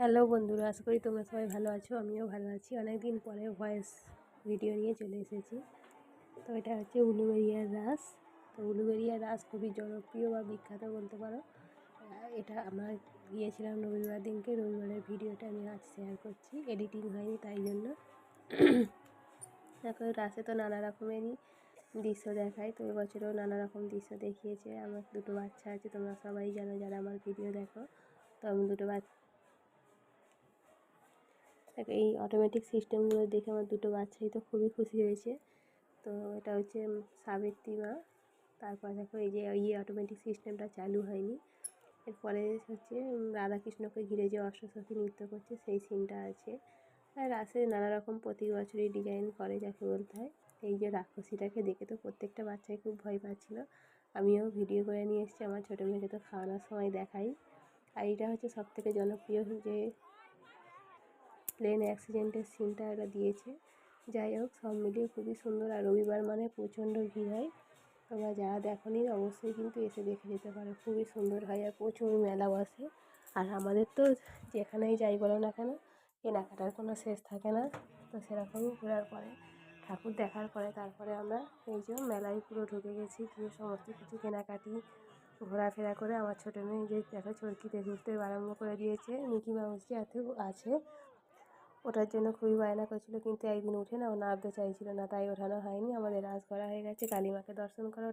Hello বন্ধুরা, আশা করি তোমরা সবাই ভালো আছো। আমিও ভালো আছি। অনেক দিন পরে ভয়েস ভিডিও নিয়ে চলে এসেছি। তো এটা হচ্ছে উলুবেড়িয়ার রাস। তো উলুবেড়িয়ার রাস খুবই জনপ্রিয় বা বিখ্যাত বলতে পারো। এটা আমরা গিয়েছিলাম রবিবার দিনকে। রবিবারের ভিডিওটা আমি আজ শেয়ার করছি, এডিটিং হয়নি তাই জন্য। এখন রাসে তো নানা রকমেরই দৃশ্য দেখায়, তো এবছরও নানা রকম দৃশ্য দেখিয়েছে। আমার দুটো বাচ্চা আছে, তোমরা সবাই জানো যারা আমার ভিডিও দেখো। তো আমি দুটো এই অটোমেটিক সিস্টেমগুলো দেখে আমার দুটো বাচ্চাই তো খুবই খুশি হয়েছে। তো এটা হচ্ছে সাবিত্রী মা। তারপর দেখো এই যে অটোমেটিক সিস্টেমটা চালু হয়নি। এরপরে হচ্ছে রাধাকৃষ্ণকে ঘিরে যে অষ্টসখী নৃত্য করছে সেই সিনটা আছে। আর রাসে নানা রকম প্রতি বছরই ডিজাইন করে যাকে বলতে হয়। এই যে রাক্ষসীটাকে দেখে তো প্রত্যেকটা বাচ্চাই খুব ভয় পাচ্ছিল। আমিও ভিডিও করে নিয়ে এসেছি, আমার ছোটো মেয়েকে তো খাওয়ানোর সময় দেখাই। আর এটা হচ্ছে সবথেকে জনপ্রিয় যে প্লেন অ্যাক্সিডেন্টের সিনটা এরা দিয়েছে। যাই হোক, সব মিলিয়ে খুবই সুন্দর। আর রবিবার মানে প্রচণ্ড ভিড় হয়। তোমরা যারা দেখোনি অবশ্যই কিন্তু এসে দেখে যেতে পারো, খুবই সুন্দর হয় আর প্রচুর মেলা বসে। আর আমাদের তো যেখানেই যাই বলো না কেন, কেনাকাটার কোনো শেষ থাকে না। তো সেরকমই ঘোরার পরে, ঠাকুর দেখার পরে তারপরে আমরা এই যে মেলায় পুরো ঢুকে গেছি, গিয়ে সমস্ত কিছু কেনাকাটি ঘোরাফেরা করে আমার ছোটো মেয়ে যে দেখো চরকিতে ঘুরতে আরম্ভ করে দিয়েছে। মিকি মাউস যে এত আছে, ওঠার জন্য খুবই বায়না করছিল, কিন্তু একদিন উঠে না ও নামতে চাইছিল না, তাই ওঠানো হয়নি। আমাদের রাস করা হয়ে গেছে, কালী মাকে দর্শন করো।